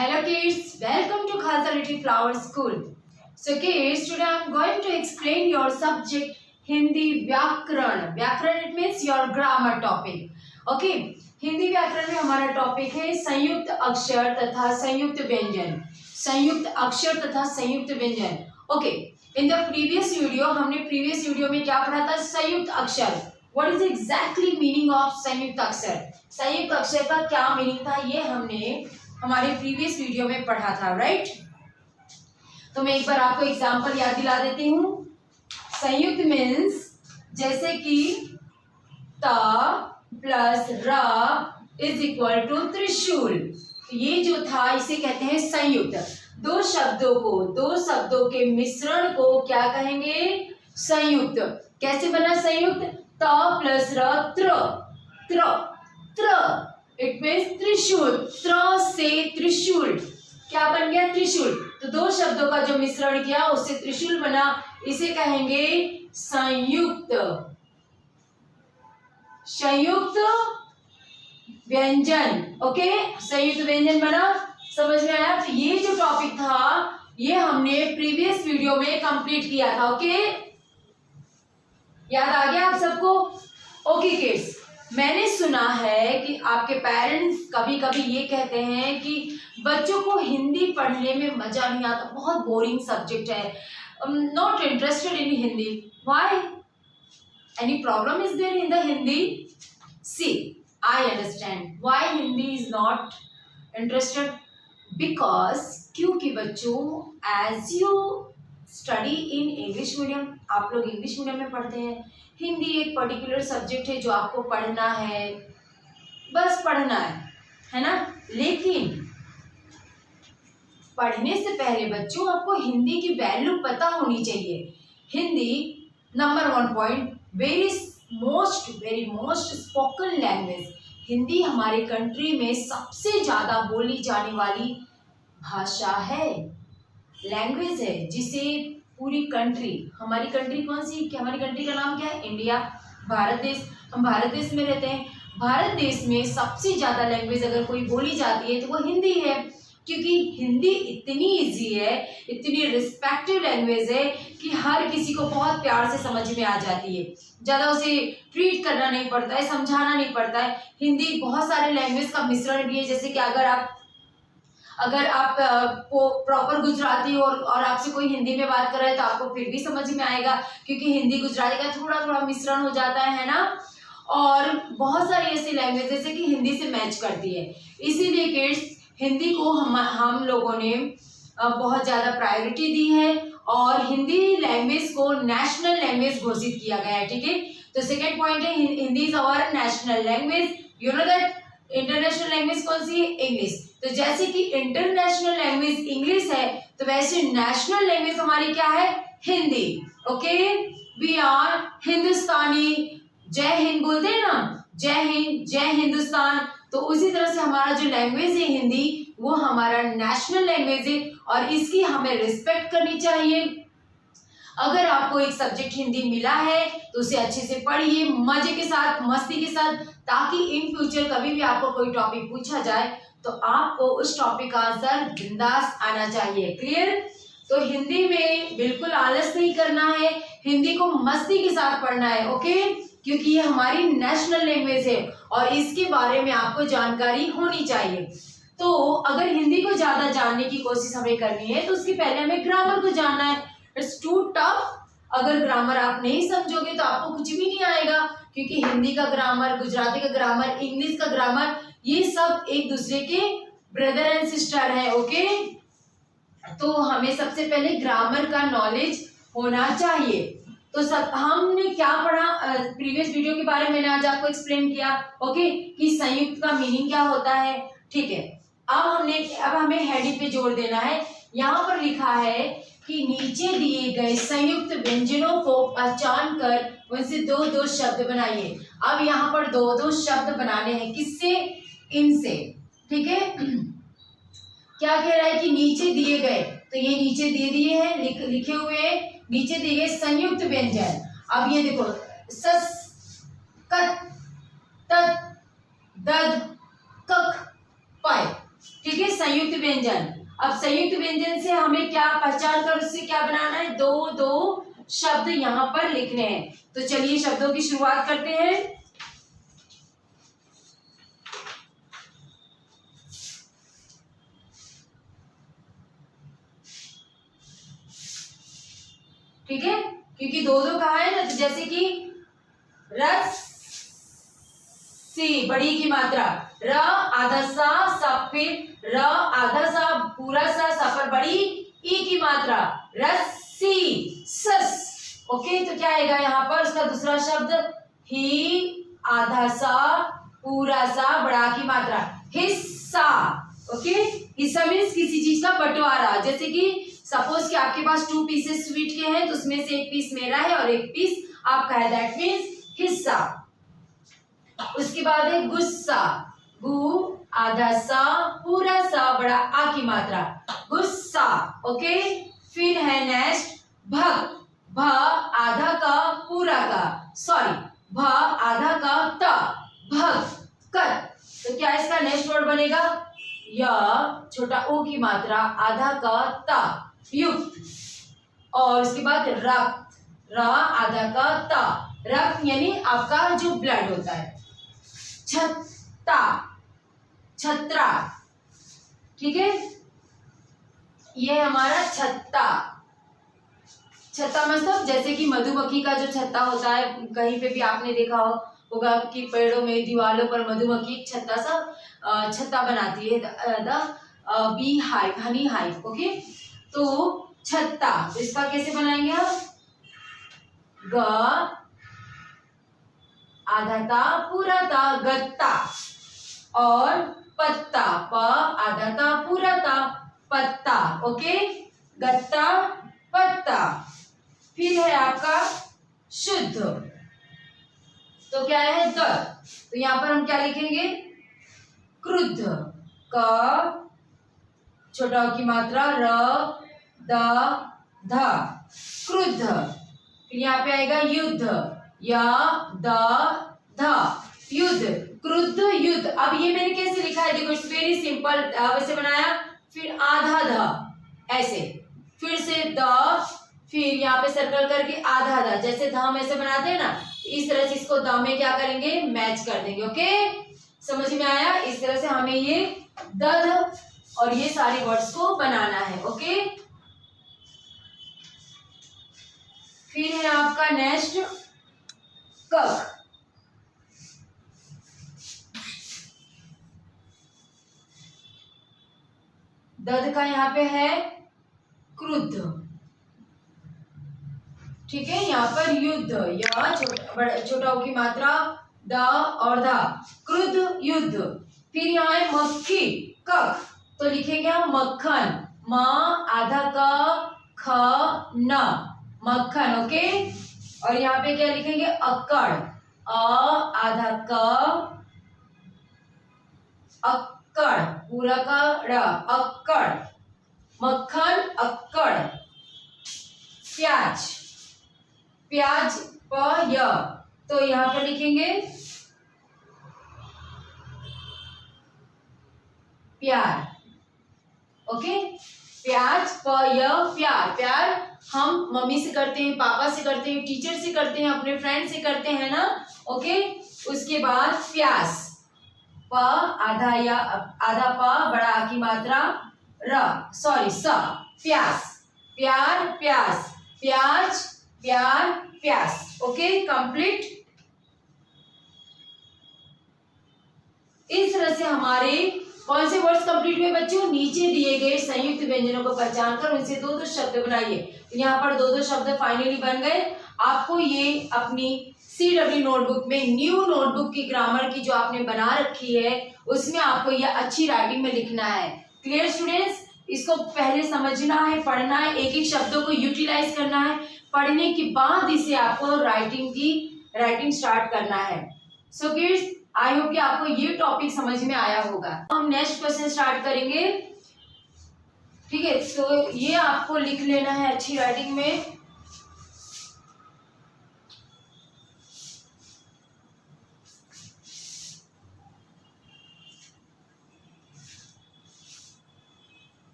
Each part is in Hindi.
Hello kids, welcome to Khalsa Little Flower School. So kids, today I am going to explain your subject Hindi व्याकरण. व्याकरण it means your grammar topic. Okay, Hindi व्याकरण में हमारा टॉपिक है संयुक्त अक्षर तथा संयुक्त व्यंजन. संयुक्त अक्षर तथा संयुक्त व्यंजन. Okay, in the previous video हमने previous video में क्या पढ़ा था? संयुक्त अक्षर. What is exactly meaning of संयुक्त अक्षर? संयुक्त अक्षर का क्या मीनिंग था ये हमने हमारे प्रीवियस वीडियो में पढ़ा था, राइट? तो मैं एक बार आपको एग्जांपल याद दिला देती हूँ. संयुक्त मीन्स जैसे कि त प्लस र इज इक्वल टू त्रिशूल. ये जो था इसे कहते हैं संयुक्त. दो शब्दों के मिश्रण को क्या कहेंगे? संयुक्त. कैसे बना संयुक्त? त प्लस र त्र त्र त्र इट मीन्स त्रिशूल. त्र से त्रिशूल क्या बन गया? त्रिशूल. तो दो शब्दों का जो मिश्रण किया उससे त्रिशूल बना. इसे कहेंगे संयुक्त. संयुक्त व्यंजन. ओके, संयुक्त व्यंजन बना. समझ में आया? तो ये जो टॉपिक था ये हमने प्रीवियस वीडियो में कंप्लीट किया था. ओके, याद आ गया आप सबको? ओके किड्स, मैंने सुना है कि आपके पेरेंट्स कभी कभी ये कहते हैं कि बच्चों को हिंदी पढ़ने में मजा नहीं आता, बहुत बोरिंग सब्जेक्ट है, not interested in Hindi. Why? Any problem is there in the Hindi? See, I understand why Hindi is not interested. Because क्योंकि बच्चों as you study in English medium, आप लोग इंग्लिश मीडियम में पढ़ते हैं. हिंदी एक पर्टिकुलर सब्जेक्ट है जो आपको पढ़ना है, बस पढ़ना है ना. लेकिन पढ़ने से पहले बच्चों आपको हिंदी की वैल्यू पता होनी चाहिए. Hindi number 1 point very most spoken language. Hindi हमारे कंट्री में सबसे ज्यादा बोली जाने वाली भाषा है, लैंग्वेज है, जिसे पूरी कंट्री, हमारी कंट्री कौन सी? हमारी कंट्री का नाम क्या है? इंडिया, भारत देश. हम भारत देश में रहते हैं. भारत देश में सबसे ज्यादा लैंग्वेज अगर कोई बोली जाती है तो वो हिंदी है. क्योंकि हिंदी इतनी इजी है, इतनी रिस्पेक्टिव लैंग्वेज है कि हर किसी को बहुत प्यार से समझ में आ जाती है. ज़्यादा उसे ट्रीट करना नहीं पड़ता है, समझाना नहीं पड़ता है. हिंदी बहुत सारे लैंग्वेज का मिश्रण भी है. जैसे कि अगर आप प्रॉपर गुजराती और आपसे कोई हिंदी में बात कर रहा है तो आपको फिर भी समझ में आएगा, क्योंकि हिंदी गुजराती का थोड़ा थोड़ा मिश्रण हो जाता है ना. और बहुत सारी ऐसी लैंग्वेज जैसे कि हिंदी से मैच करती है. इसीलिए किड्स, हिंदी को हम लोगों ने बहुत ज़्यादा प्रायोरिटी दी है और हिंदी लैंग्वेज को नेशनल लैंग्वेज घोषित किया गया है. ठीक है, तो सेकेंड पॉइंट है Hindi is our national language. You know that international language कौन सी है? इंग्लिश. तो जैसे कि इंटरनेशनल लैंग्वेज इंग्लिश है तो वैसे नेशनल लैंग्वेज हमारी क्या है? हिंदी. ओके, वी आर हिंदुस्तानी. जय हिंद बोलते हैं ना, जय हिंद, जय हिंदुस्तान. तो उसी तरह से हमारा जो लैंग्वेज है हिंदी, वो हमारा नेशनल लैंग्वेज है और इसकी हमें रिस्पेक्ट करनी चाहिए. अगर आपको एक सब्जेक्ट हिंदी मिला है तो उसे अच्छे से पढ़िए, मजे के साथ, मस्ती के साथ, ताकि इन फ्यूचर कभी भी आपको कोई टॉपिक पूछा जाए तो आपको उस टॉपिक का आंसर बिंदास आना चाहिए. क्लियर? तो हिंदी में बिल्कुल आलस नहीं करना है, हिंदी को मस्ती के साथ पढ़ना है. ओके, क्योंकि ये हमारी नेशनल लैंग्वेज है और इसके बारे में आपको जानकारी होनी चाहिए. तो अगर हिंदी को ज्यादा जानने की कोशिश हमें करनी है तो उसके पहले हमें ग्रामर को जानना है. It's too tough. अगर ग्रामर आप नहीं समझोगे तो आपको कुछ भी नहीं आएगा, क्योंकि हिंदी का ग्रामर, गुजराती का ग्रामर, इंग्लिश का ग्रामर, ये सब एक दूसरे के ब्रदर एंड सिस्टर है. ओके, तो हमें सबसे पहले ग्रामर का नॉलेज होना चाहिए. तो सब हमने क्या पढ़ा प्रीवियस वीडियो के बारे में मैंने आज आपको एक्सप्लेन किया. ओके, कि संयुक्त का मीनिंग क्या होता है. ठीक है, अब हमें हेडिंग पे जोर देना है. यहाँ पर लिखा है कि नीचे दिए गए संयुक्त व्यंजनों को पहचान कर उनसे दो दो शब्द बनाइए. अब यहाँ पर दो दो शब्द बनाने हैं. किससे? इनसे. ठीक है, क्या कह रहा है कि नीचे दिए गए, तो ये नीचे दे दिए हैं, लिखे हुए हैं, नीचे दिए गए संयुक्त व्यंजन. अब ये देखो, सस, कत, तत, दद, कक, पय. ठीक है, संयुक्त व्यंजन। अब संयुक्त व्यंजन से हमें क्या पहचान कर उससे क्या बनाना है, दो दो शब्द यहाँ पर लिखने हैं। तो चलिए शब्दों की शुरुआत करते हैं। ठीक है, क्योंकि दो दो कहा है ना, तो जैसे कि रस्सी, बड़ी की मात्रा, र आधा सा फिर र आधा सा पूरा सा पर बड़ी, ई की मात्रा, रस्सी, सस। ओके, तो क्या आएगा यहाँ पर उसका दूसरा शब्द, ही आधा सा पूरा सा बड़ा की मात्रा, हिस्सा। ओके, हिस्सा मीन्स किसी चीज का बंटवारा। जैसे कि सपोज कि आपके पास 2 पीसेस स्वीट के हैं, तो उसमें से एक पीस मेरा है और एक पीस आपका है, दैट मीन्स हिस्सा। उसके बाद है गुस्सा, गु आधा सा पूरा सा बड़ा आ की मात्रा, गुस्सा। ओके, फिर है नेक्स्ट भक्त, भ आधा का पूरा का, सॉरी भ आधा का त, भक्त कत। तो क्या इसका नेक्स्ट वर्ड बनेगा, य छोटा ओ की मात्रा आधा का ता, युक्त। और उसके बाद रक्त, र आधा का ता, रक्त यानी आपका जो ब्लड होता है। छत्ता, छत्रा, ठीक है, ये हमारा छत्ता। छत्ता मतलब जैसे कि मधुमक्खी का जो छत्ता होता है, कहीं पे भी आपने देखा होगा कि पेड़ों में दीवारों पर मधुमक्खी छत्ता सा छत्ता बनाती है, the bee hive, Honey hive. Okay, तो छत्ता, तो इसका कैसे बनाएंगे आप, ग आधा ता पूरा ता, गत्ता। और पत्ता, प आधा ता पूरा ता, पत्ता। ओके, गत्ता पत्ता। फिर है आपका शुद्ध, तो क्या है, द। तो यहां पर हम क्या लिखेंगे, क्रुद्ध, क छोटा की मात्रा, र द ध, क्रुद्ध। फिर यहाँ पे आएगा युद्ध, य द ध, युद्ध, क्रुद्ध युद्ध। अब ये मैंने कैसे लिखा है, देखो इट्स वेरी सिंपल, वैसे बनाया, फिर आधा ध, ऐसे, फिर से द, फिर यहाँ पे सर्कल करके आधा ध, जैसे ध हम ऐसे बनाते हैं ना, इस तरह से इसको द में क्या करेंगे, मैच कर देंगे। ओके, समझ में आया, इस तरह से हमें ये दध और ये सारे वर्ड्स को बनाना है। ओके, फिर है आपका नेक्स्ट कक, दध का यहाँ पे है क्रुद्ध, ठीक है, यहाँ पर युद्ध, या छोटा की मात्रा द और धा, क्रुद्ध युद्ध। फिर यहाँ है मक्खी, कक, तो लिखेंगे हम मक्खन, म आधा क ख न, मक्खन। ओके, और यहाँ पे क्या लिखेंगे, अक्कड़, अ आधा क अक्कड़ पूरा का ड़, अक्कड़, मक्खन अक्कड़। प्याज, प्याज प य, तो यहाँ पर लिखेंगे प्यार। ओके, प्याज प य, प्यार। प्यार हम मम्मी से करते हैं, पापा से करते हैं, टीचर से करते हैं, अपने फ्रेंड से करते हैं ना। ओके, उसके बाद प्यास, प आधा या आधा प बड़ा आ की मात्रा र, सॉरी स, प्यास, प्यार प्यास, प्याज प्यार प्यास। Okay, complete. इस तरह से हमारे कौन से वर्ड्स कंप्लीट हुए बच्चों, नीचे दिए गए संयुक्त व्यंजनों को पहचान कर उनसे दो दो शब्द बनाइए। तो यहाँ पर दो दो शब्द फाइनली बन गए। आपको ये अपनी CW नोटबुक में, न्यू नोटबुक की ग्रामर की जो आपने बना रखी है, उसमें आपको ये अच्छी राइटिंग में लिखना है। क्लियर स्टूडेंट्स, इसको पहले समझना है, पढ़ना है, एक एक शब्दों को यूटिलाइज करना है, पढ़ने के बाद इसे आपको राइटिंग स्टार्ट करना है। सो किड्स, आई होप कि आपको ये टॉपिक समझ में आया होगा। हम नेक्स्ट क्वेश्चन स्टार्ट करेंगे। ठीक है, तो ये आपको लिख लेना है अच्छी राइटिंग में।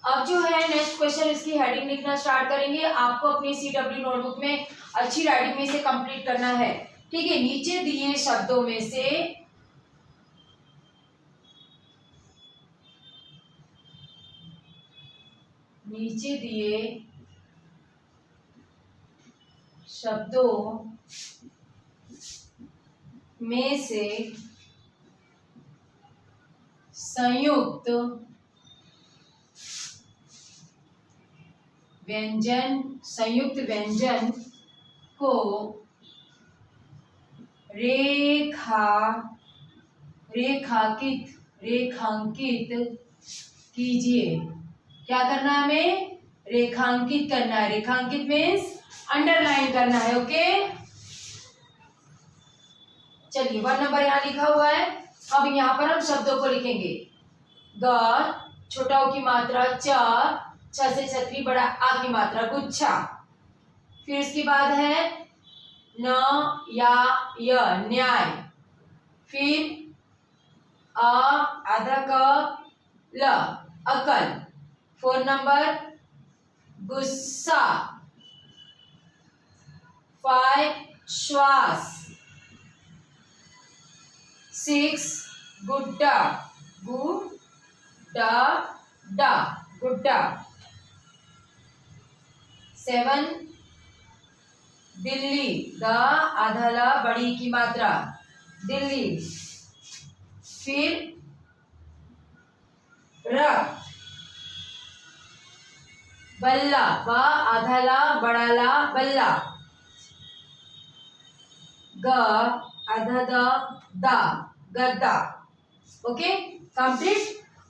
अब जो है नेक्स्ट क्वेश्चन, इसकी हेडिंग लिखना स्टार्ट करेंगे। आपको अपनी CW नोटबुक में अच्छी राइटिंग में से कंप्लीट करना है, ठीक है। नीचे दिए शब्दों में से शब्दों में से संयुक्त व्यंजन को रेखांकित कीजिए। क्या करना है हमें? रेखांकित करना है। रेखांकित मीन्स अंडरलाइन करना है, ओके। चलिए 1 नंबर यहाँ लिखा हुआ है। अब यहाँ पर हम शब्दों को लिखेंगे। ग, छोटा ओ की मात्रा च, छ से छतरी, बड़ा आ की मात्रा गुच्छा। फिर उसके बाद है न या य न्याय। फिर अ आधा क ल अकल। 4 नंबर गुस्सा। 5 श्वास। 6 गुड्डा, गुड्डा। 7 दिल्ली, द आधा ला बड़ी की मात्रा दिल्ली। फिर रक्त, बल्ला, ब आधा ला बड़ा ला बल्ला। ग आधा दा गद्दा। Okay, complete.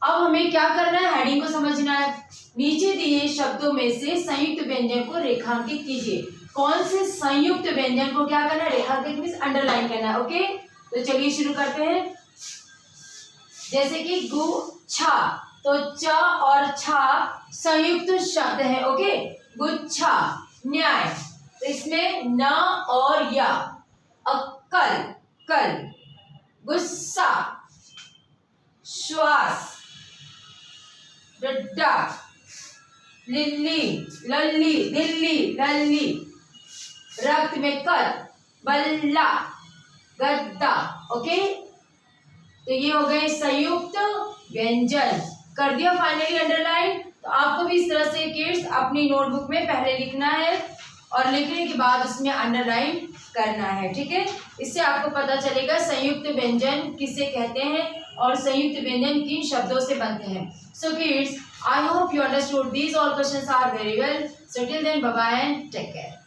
अब हमें क्या करना है? हेडिंग को समझना है। नीचे दिए शब्दों में से संयुक्त व्यंजन को रेखांकित कीजिए। कौन से संयुक्त व्यंजन को क्या करना है? रेखांकित मींस अंडरलाइन करना है, ओके। तो चलिए शुरू करते हैं। जैसे कि गुच्छा, तो च और छा संयुक्त शब्द है, ओके। गुच्छा। न्याय, तो इसमें न और या। अक्कल, कल। गुस्सा। श्वास। डड्डा। लिल्ली, लल्ली, दिल्ली, लल्ली। रक्त में कर, बल्ला, गद्दा, ओके। तो ये हो गए संयुक्त व्यंजन। कर दिया फाइनली अंडरलाइन। तो आपको भी इस तरह से किड्स अपनी नोटबुक में पहले लिखना है और लिखने के बाद उसमें अंडरलाइन करना है, ठीक है। इससे आपको पता चलेगा संयुक्त व्यंजन किसे कहते हैं और संयुक्त व्यंजन किन शब्दों से बनते हैं। So kids, I hope you understood these all questions are very well. So till then, bye bye and take care.